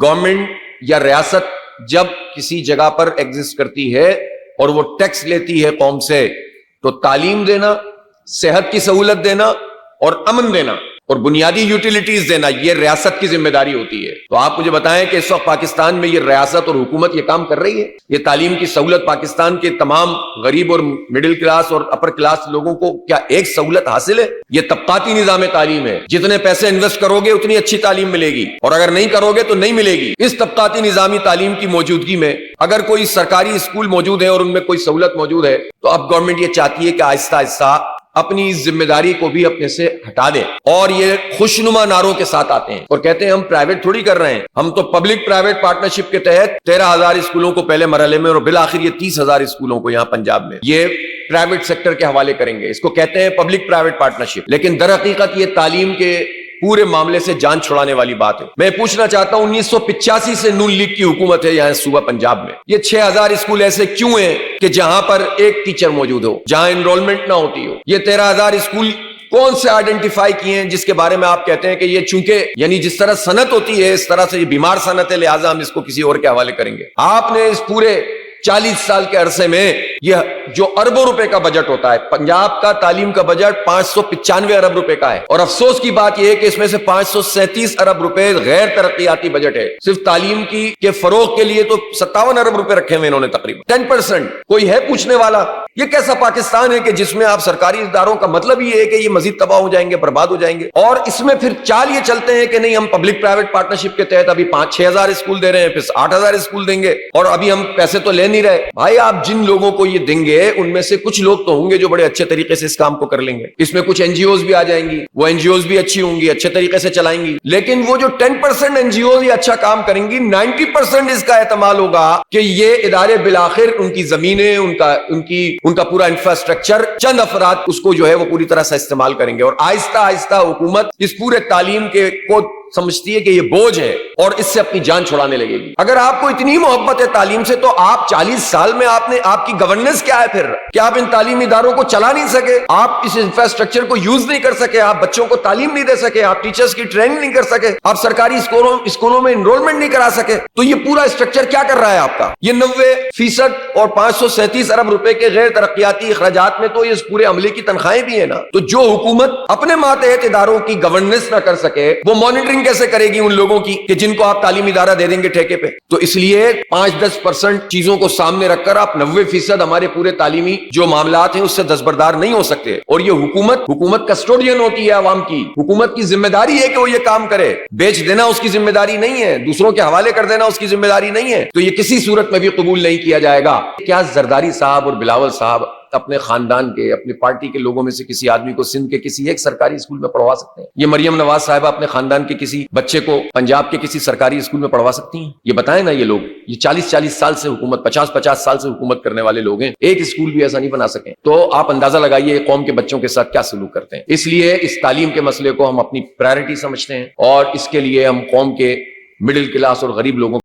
Government یا ریاست جب کسی جگہ پر ایگزسٹ کرتی ہے اور وہ ٹیکس لیتی ہے قوم سے، تو تعلیم دینا، صحت کی سہولت دینا اور امن دینا اور بنیادی یوٹیلیٹیز دینا، یہ ریاست کی ذمہ داری ہوتی ہے۔ تو آپ مجھے بتائیں کہ اس وقت پاکستان میں یہ ریاست اور حکومت یہ کام کر رہی ہے؟ یہ تعلیم کی سہولت پاکستان کے تمام غریب اور مڈل کلاس اور اپر کلاس لوگوں کو کیا ایک سہولت حاصل ہے؟ یہ طبقاتی نظام تعلیم ہے، جتنے پیسے انویسٹ کرو گے اتنی اچھی تعلیم ملے گی، اور اگر نہیں کرو گے تو نہیں ملے گی۔ اس طبقاتی نظامی تعلیم کی موجودگی میں اگر کوئی سرکاری اسکول موجود ہے اور ان میں کوئی سہولت موجود ہے، تو اب گورنمنٹ یہ چاہتی ہے کہ آہستہ آہستہ اپنی اس ذمہ داری کو بھی اپنے سے ہٹا دیں، اور یہ خوشنما نعروں کے ساتھ آتے ہیں اور کہتے ہیں ہم پرائیویٹ تھوڑی کر رہے ہیں، ہم تو پبلک پرائیویٹ پارٹنرشپ کے تحت 13,000 اسکولوں کو پہلے مرحلے میں اور بالآخر یہ 30,000 اسکولوں کو یہاں پنجاب میں یہ پرائیویٹ سیکٹر کے حوالے کریں گے۔ اس کو کہتے ہیں پبلک پرائیویٹ پارٹنرشپ، لیکن در حقیقت یہ تعلیم کے پورے معاملے سے جان چھڑانے والی بات ہے۔ میں پوچھنا چاہتا ہوں 1985 سے نون لیگ کی حکومت ہے یہاں صوبہ پنجاب میں، یہ 6,000 اسکول ایسے کیوں ہیں کہ جہاں پر ایک ٹیچر موجود ہو، جہاں انرولمنٹ نہ ہوتی ہو؟ یہ 13,000 اسکول کون سے آئیڈینٹیفائی کیے ہیں جس کے بارے میں آپ کہتے ہیں کہ یہ چونکہ یعنی جس طرح صنعت ہوتی ہے اس طرح سے یہ بیمار صنعت ہے لہٰذا ہم اس کو کسی اور کے حوالے کریں گے؟ آپ نے اس پورے 40 سال کے عرصے میں یہ جو اربوں روپے کا بجٹ ہوتا ہے، پنجاب کا تعلیم کا بجٹ 595 ارب روپے کا ہے، اور افسوس کی بات یہ ہے کہ اس میں سے 537 ارب روپے غیر ترقیاتی بجٹ ہے۔ صرف تعلیم کے فروغ کے لیے تو 57 ارب روپے رکھے ہوئے انہوں نے تقریباً 10%۔ کوئی ہے پوچھنے والا؟ یہ کیسا پاکستان ہے کہ جس میں آپ سرکاری اداروں کا مطلب یہ ہے کہ یہ مزید تباہ ہو جائیں گے، برباد ہو جائیں گے، اور اس میں پھر چال یہ چلتے ہیں کہ نہیں ہم پبلک پرائیویٹ پارٹنرشپ کے تحت ابھی 5-6 ہزار اسکول دے رہے ہیں، پھر 8,000 اسکول دیں گے، اور ابھی ہم پیسے تو لے نہیں رہے۔ بھائی آپ جن لوگوں کو یہ دیں گے ان میں سے کچھ لوگ تو ہوں گے جو بڑے اچھے طریقے سے اس کام کو کر لیں گے، اس میں کچھ NGOs بھی آ جائیں گی، وہ NGOs بھی اچھی ہوں گی، اچھے طریقے سے چلائیں گی، لیکن وہ جو 10% NGOs یہ اچھا کام کریں گی، 90% اس کا احتمال ہوگا کہ یہ ادارے بالآخر ان کی زمینیں، ان کا پورا انفراسٹرکچر چند افراد اس کو جو ہے وہ پوری طرح سے استعمال کریں گے، اور آہستہ آہستہ حکومت اس پورے تعلیم کو سمجھتی ہے کہ یہ بوجھ ہے اور اس سے اپنی جان چھڑانے لگے گی۔ اگر آپ کو اتنی محبت ہے تعلیم سے تو آپ 40 سال میں آپ کی گورننس کیا ہے پھر کہ آپ ان تعلیمی اداروں کو چلا نہیں سکے، آپ اس انفراسٹرکچر کو یوز نہیں کر سکے، آپ بچوں کو تعلیم نہیں دے سکے، آپ ٹیچرز کی ٹریننگ نہیں کر سکے، آپ سرکاری اسکولوں میں انرولمنٹ نہیں کرا سکے، تو یہ پورا اسٹرکچر کیا کر رہا ہے آپ کا؟ یہ 90% اور 537 ارب روپے کے غیر ترقیاتی اخراجات میں تو اس پورے عملے کی تنخواہیں بھی ہیں نا۔ تو جو حکومت اپنے ماتحت اداروں کی گورننس نہ کر سکے وہ مانیٹرنگ کیسے کرے گی ان لوگوں کی کہ جن کو آپ تعلیمی ادارہ دے دیں گے ٹھیکے پہ؟ تو اس لیے 5-10% چیزوں کو سامنے رکھ کر آپ 90% ہمارے پورے تعلیمی جو معاملات ہیں اس سے دستبردار نہیں ہو سکتے، اور یہ حکومت کسٹوڈین ہوتی ہے عوام کی، حکومت کی ذمہ داری ہے کہ وہ یہ کام کرے، بیچ دینا اس کی ذمہ داری نہیں ہے، دوسروں کے حوالے کر دینا اس کی ذمہ داری نہیں ہے، تو یہ کسی صورت میں بھی قبول نہیں کیا جائے گا۔ کیا زرداری صاحب اور بلاول صاحب اپنے خاندان کے، اپنی پارٹی کے لوگوں میں سے کسی آدمی کو سندھ کے کسی ایک سرکاری اسکول میں پڑھوا سکتے ہیں؟ یہ مریم نواز صاحبہ اپنے خاندان کے کسی بچے کو پنجاب کے کسی سرکاری اسکول میں پڑھوا سکتی ہیں؟ یہ بتائیں نا، یہ لوگ یہ 40 سال سے حکومت، 50 سال سے حکومت کرنے والے لوگ ہیں، ایک اسکول بھی ایسا نہیں بنا سکے، تو آپ اندازہ لگائیے قوم کے بچوں کے ساتھ کیا سلوک کرتے ہیں۔ اس لیے اس تعلیم کے مسئلے کو ہم اپنی پرائرٹی سمجھتے ہیں، اور اس کے لیے ہم قوم کے مڈل کلاس اور غریب لوگوں